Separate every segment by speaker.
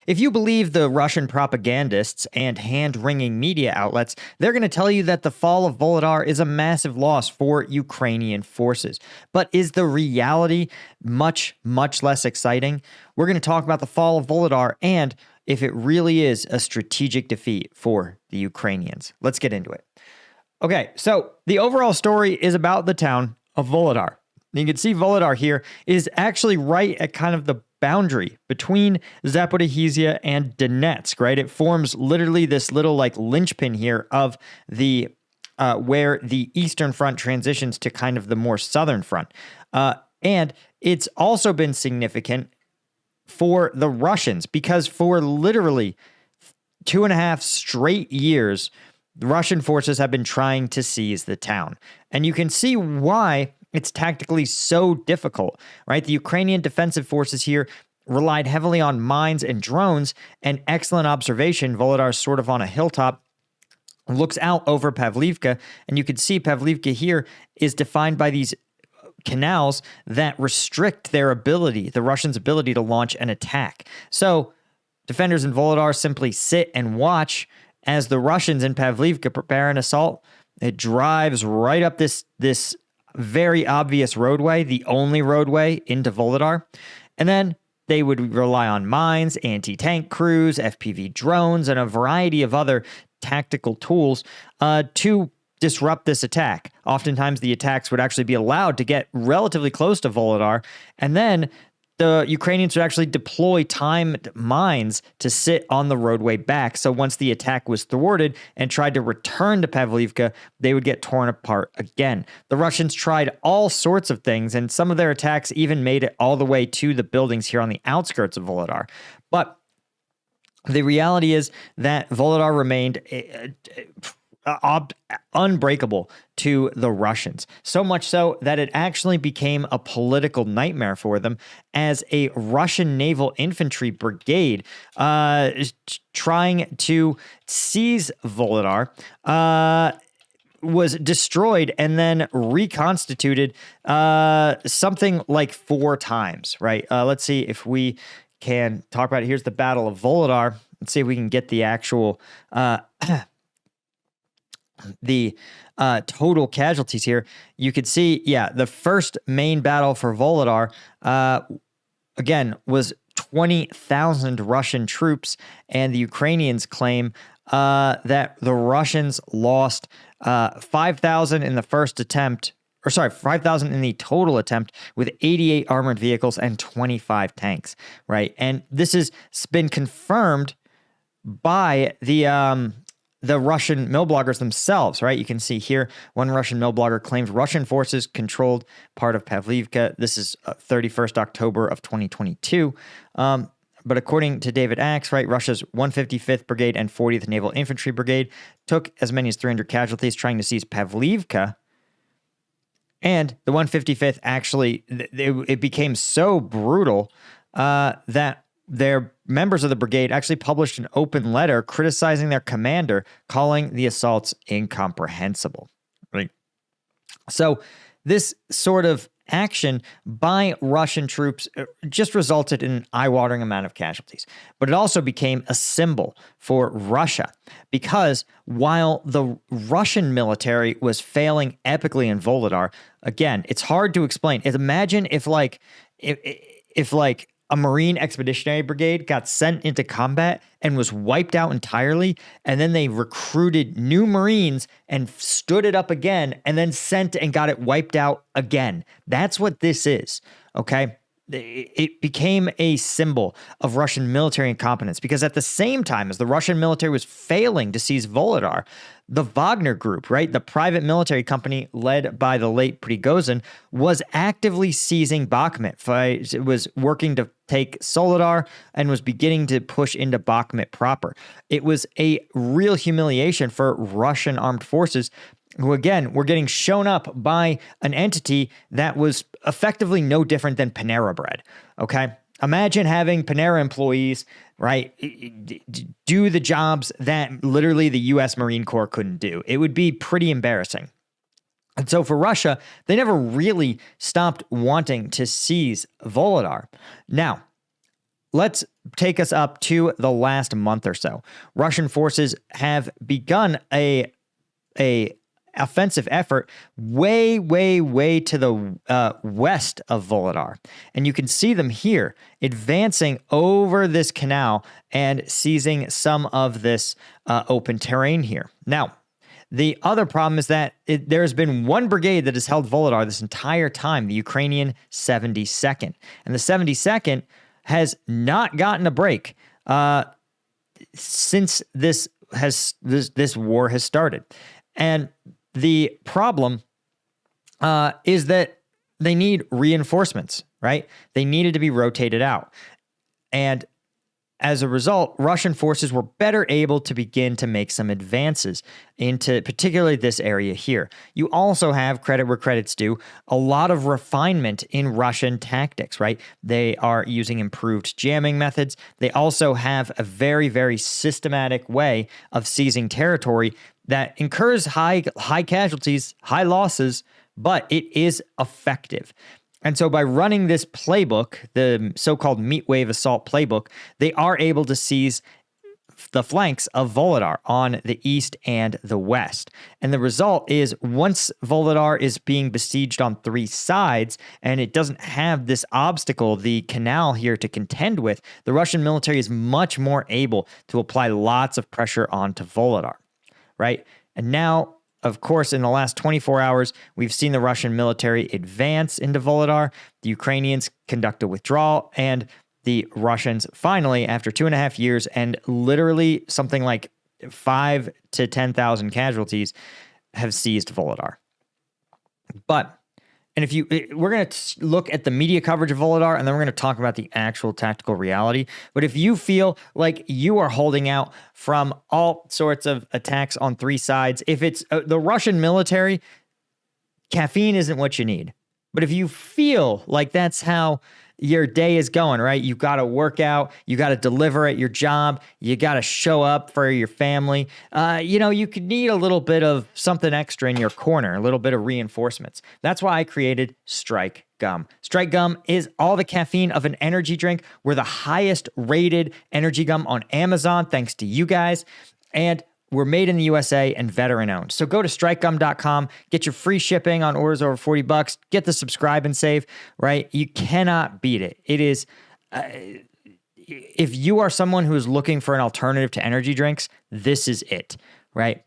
Speaker 1: if you believe the Russian propagandists and hand-wringing media outlets, they're going to tell you that the fall of Vulhedar is a massive loss for Ukrainian forces. But is the reality much, much less exciting? We're going to talk about the fall of Vulhedar and if it really is a strategic defeat for the Ukrainians. Let's get into it. Okay, so the overall story is about the town of Vulhedar. You can see Vulhedar here is actually right at kind of the boundary between Zaporizhzhia and Donetsk, right? It forms literally this little like linchpin here of the where the Eastern Front transitions to kind of the more southern front. And it's also been significant for the Russians because for literally 2.5 straight years, the Russian forces have been trying to seize the town. And you can see why it's tactically so difficult, right? The Ukrainian defensive forces here relied heavily on mines and drones, and excellent observation. Vulhedar is sort of on a hilltop, looks out over Pavlivka, and you can see Pavlivka here is defined by these canals that restrict their ability, the Russians' ability to launch an attack. So defenders in Vulhedar simply sit and watch as the Russians in Pavlivka prepare an assault. It drives right up this very obvious roadway, the only roadway into Vulhedar. And then they would rely on mines, anti-tank crews, FPV drones, and a variety of other tactical tools to disrupt this attack. Oftentimes, the attacks would actually be allowed to get relatively close to Vulhedar, and then the Ukrainians would actually deploy timed mines to sit on the roadway back. So once the attack was thwarted and tried to return to Pavlivka, they would get torn apart again. The Russians tried all sorts of things, and some of their attacks even made it all the way to the buildings here on the outskirts of Vulhedar. But the reality is that Vulhedar remained unbreakable to the Russians. So much so that it actually became a political nightmare for them as a Russian naval infantry brigade trying to seize Vulhedar was destroyed and then reconstituted something like 4 times, right? Let's see if we can talk about it. Here's the Battle of Vulhedar. Let's see if we can get the actual total casualties here. You could see, the first main battle for Vulhedar, again, was 20,000 Russian troops, and the Ukrainians claim that the Russians lost 5,000 in the first attempt, 5,000 in the total attempt with 88 armored vehicles and 25 tanks, right? And this has been confirmed by the Russian mill bloggers themselves, right? You can see here, one Russian mill blogger claims Russian forces controlled part of Pavlivka. This is 31st October of 2022. But according to David Axe, right, Russia's 155th Brigade and 40th Naval Infantry Brigade took as many as 300 casualties trying to seize Pavlivka. And the 155th actually, it became so brutal that their members of the brigade actually published an open letter criticizing their commander, calling the assaults incomprehensible. Right. So this sort of action by Russian troops just resulted in an eye-watering amount of casualties. But it also became a symbol for Russia because while the Russian military was failing epically in Vulhedar, again, it's hard to explain. Imagine if a Marine Expeditionary Brigade got sent into combat and was wiped out entirely, and then they recruited new Marines and stood it up again, and then sent and got it wiped out again. That's what this is, okay? It became a symbol of Russian military incompetence because at the same time as the Russian military was failing to seize Vulhedar, the Wagner Group, right, the private military company led by the late Prigozhin, was actively seizing Bakhmut. It was working to take Soledar and was beginning to push into Bakhmut proper. It was a real humiliation for Russian armed forces who, again, were getting shown up by an entity that was effectively no different than Panera Bread, okay? Imagine having Panera employees, right, do the jobs that literally the U.S. Marine Corps couldn't do. It would be pretty embarrassing. And so for Russia, they never really stopped wanting to seize Vulhedar. Now, let's take us up to the last month or so. Russian forces have begun a offensive effort way to the west of Vulhedar. And you can see them here advancing over this canal and seizing some of this open terrain here. Now, the other problem is that there has been one brigade that has held Vulhedar this entire time, the Ukrainian 72nd. And the 72nd has not gotten a break since this war has started. And the problem is that they need reinforcements, right? They needed to be rotated out. And as a result, Russian forces were better able to begin to make some advances into particularly this area here. You also have, credit where credit's due, a lot of refinement in Russian tactics, right? They are using improved jamming methods. They also have a very systematic way of seizing territory that incurs high casualties, high losses, but it is effective. And so by running this playbook, the so-called meat wave assault playbook, they are able to seize the flanks of Vulhedar on the east and the west. And the result is once Vulhedar is being besieged on three sides and it doesn't have this obstacle, the canal here to contend with, the Russian military is much more able to apply lots of pressure onto Vulhedar, right? And now, of course, in the last 24 hours, we've seen the Russian military advance into Vulhedar. The Ukrainians conduct a withdrawal, and the Russians finally, after 2.5 years and literally something like 5,000 to 10,000 casualties, have seized Vulhedar. We're going to look at the media coverage of Vulhedar, and then we're going to talk about the actual tactical reality. But if you feel like you are holding out from all sorts of attacks on three sides, if it's the Russian military, caffeine isn't what you need. But if you feel like that's how your day is going, right? You've got to work out, you got to deliver at your job, you got to show up for your family. You could need a little bit of something extra in your corner, a little bit of reinforcements. That's why I created Strike Gum. Strike Gum is all the caffeine of an energy drink. We're the highest rated energy gum on Amazon, thanks to you guys. And we're made in the USA and veteran owned. So go to strikegum.com, get your free shipping on orders over $40, get the subscribe and save, right? You cannot beat it. It is, if you are someone who is looking for an alternative to energy drinks, this is it, right?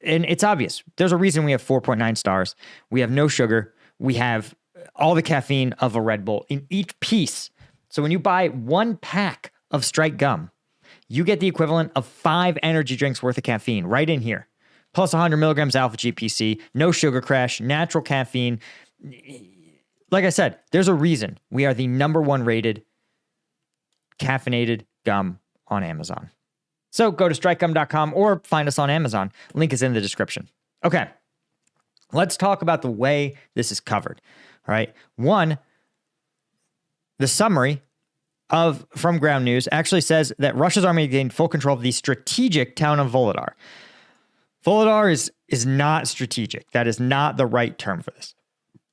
Speaker 1: And it's obvious. There's a reason we have 4.9 stars. We have no sugar. We have all the caffeine of a Red Bull in each piece. So when you buy one pack of Strike Gum, you get the equivalent of 5 energy drinks worth of caffeine right in here. Plus 100 milligrams alpha GPC, no sugar crash, natural caffeine. Like I said, there's a reason we are the #1 rated caffeinated gum on Amazon. So go to strikegum.com or find us on Amazon. Link is in the description. Okay, let's talk about the way this is covered. All right. One, the summary from ground news actually says that Russia's army gained full control of the strategic town of Vulhedar. Vulhedar is not strategic. That is not the right term for this,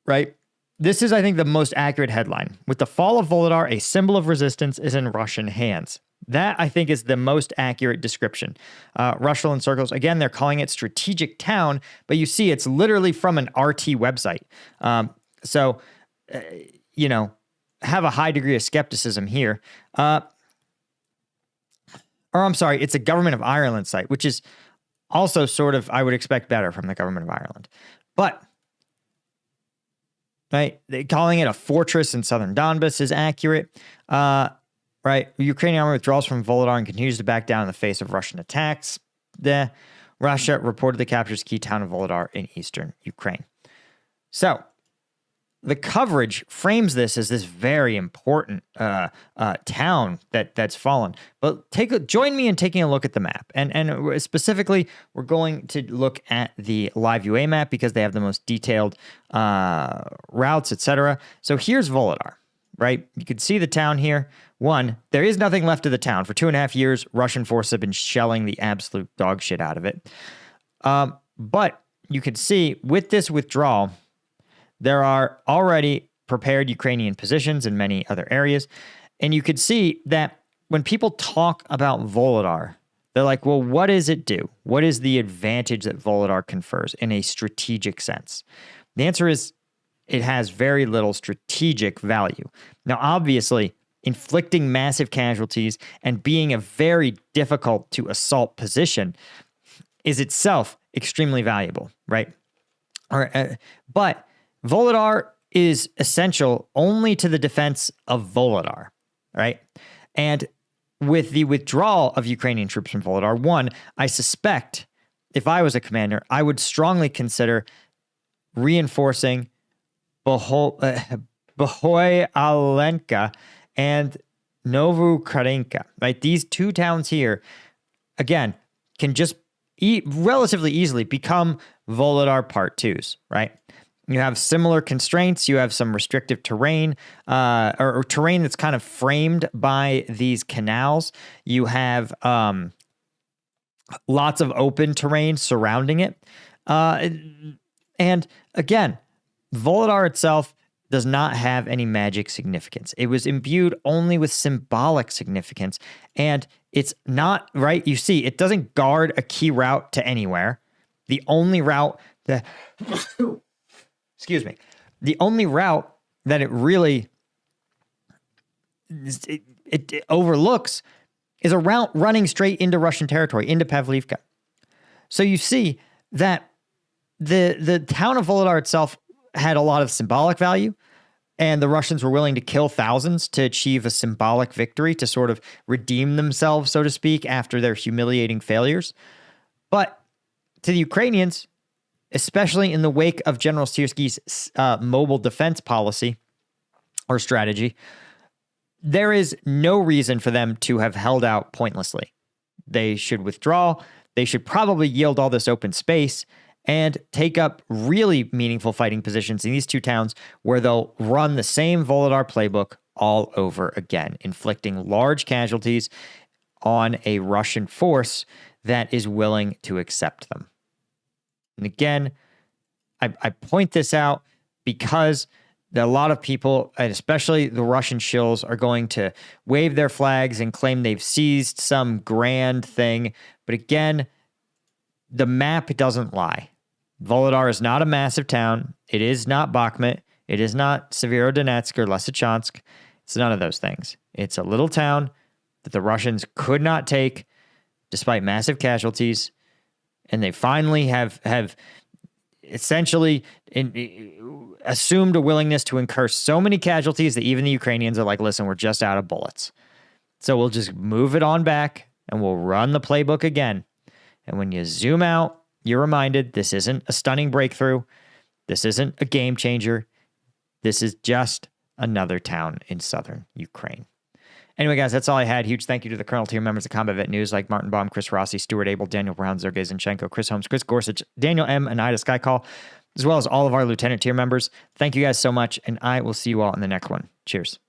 Speaker 1: right? This is, I think, the most accurate headline. With the fall of Vulhedar, a symbol of resistance is in Russian hands. That, I think, is the most accurate description. Russian circles, again, they're calling it strategic town, but you see it's literally from an RT website. Have a high degree of skepticism here. It's a Government of Ireland site, which is also sort of, I would expect better from the Government of Ireland. But, right, calling it a fortress in southern Donbass is accurate. Right, the Ukrainian army withdraws from Vulhedar and continues to back down in the face of Russian attacks. Russia reportedly captures key town of Vulhedar in eastern Ukraine. So, the coverage frames this as this very important town that's fallen. But join me in taking a look at the map. And specifically, we're going to look at the live UA map because they have the most detailed routes, etc. So here's Vulhedar, right? You can see the town here. One, there is nothing left of the town. For 2.5 years, Russian forces have been shelling the absolute dog shit out of it. But you can see with this withdrawal, there are already prepared Ukrainian positions in many other areas. And you could see that when people talk about Vulhedar, they're like, well, what does it do? What is the advantage that Vulhedar confers in a strategic sense? The answer is it has very little strategic value. Now, obviously, inflicting massive casualties and being a very difficult to assault position is itself extremely valuable, right? But Vulhedar is essential only to the defense of Vulhedar, right? And with the withdrawal of Ukrainian troops from Vulhedar, one, I suspect if I was a commander, I would strongly consider reinforcing Bohoyalenka and Novukarenka, right? These two towns here, again, can just relatively easily become Vulhedar Part 2s, right? You have similar constraints. You have some restrictive terrain, or terrain that's kind of framed by these canals. You have lots of open terrain surrounding it. And again, Vulhedar itself does not have any magic significance. It was imbued only with symbolic significance. And it's not, right? You see, it doesn't guard a key route to anywhere. The only route that... excuse me. The only route that it really it overlooks is a route running straight into Russian territory, into Pavlivka. So you see that the town of Vulhedar itself had a lot of symbolic value, and the Russians were willing to kill thousands to achieve a symbolic victory, to sort of redeem themselves, so to speak, after their humiliating failures. But to the Ukrainians, especially in the wake of General Syrskyi's mobile defense policy or strategy, there is no reason for them to have held out pointlessly. They should withdraw. They should probably yield all this open space and take up really meaningful fighting positions in these two towns where they'll run the same Vulhedar playbook all over again, inflicting large casualties on a Russian force that is willing to accept them. And again, I point this out because a lot of people, and especially the Russian shills, are going to wave their flags and claim they've seized some grand thing. But again, the map doesn't lie. Vulhedar is not a massive town. It is not Bakhmut. It is not Severodonetsk or Lysychansk. It's none of those things. It's a little town that the Russians could not take despite massive casualties. And they finally have essentially assumed a willingness to incur so many casualties that even the Ukrainians are like, listen, we're just out of bullets. So we'll just move it on back and we'll run the playbook again. And when you zoom out, you're reminded this isn't a stunning breakthrough. This isn't a game changer. This is just another town in southern Ukraine. Anyway, guys, that's all I had. Huge thank you to the Colonel tier members of Combat Vet News like Martin Baum, Chris Rossi, Stuart Abel, Daniel Brown, Sergei Zinchenko, Chris Holmes, Chris Gorsuch, Daniel M., Anida Skycall, as well as all of our Lieutenant tier members. Thank you guys so much, and I will see you all in the next one. Cheers.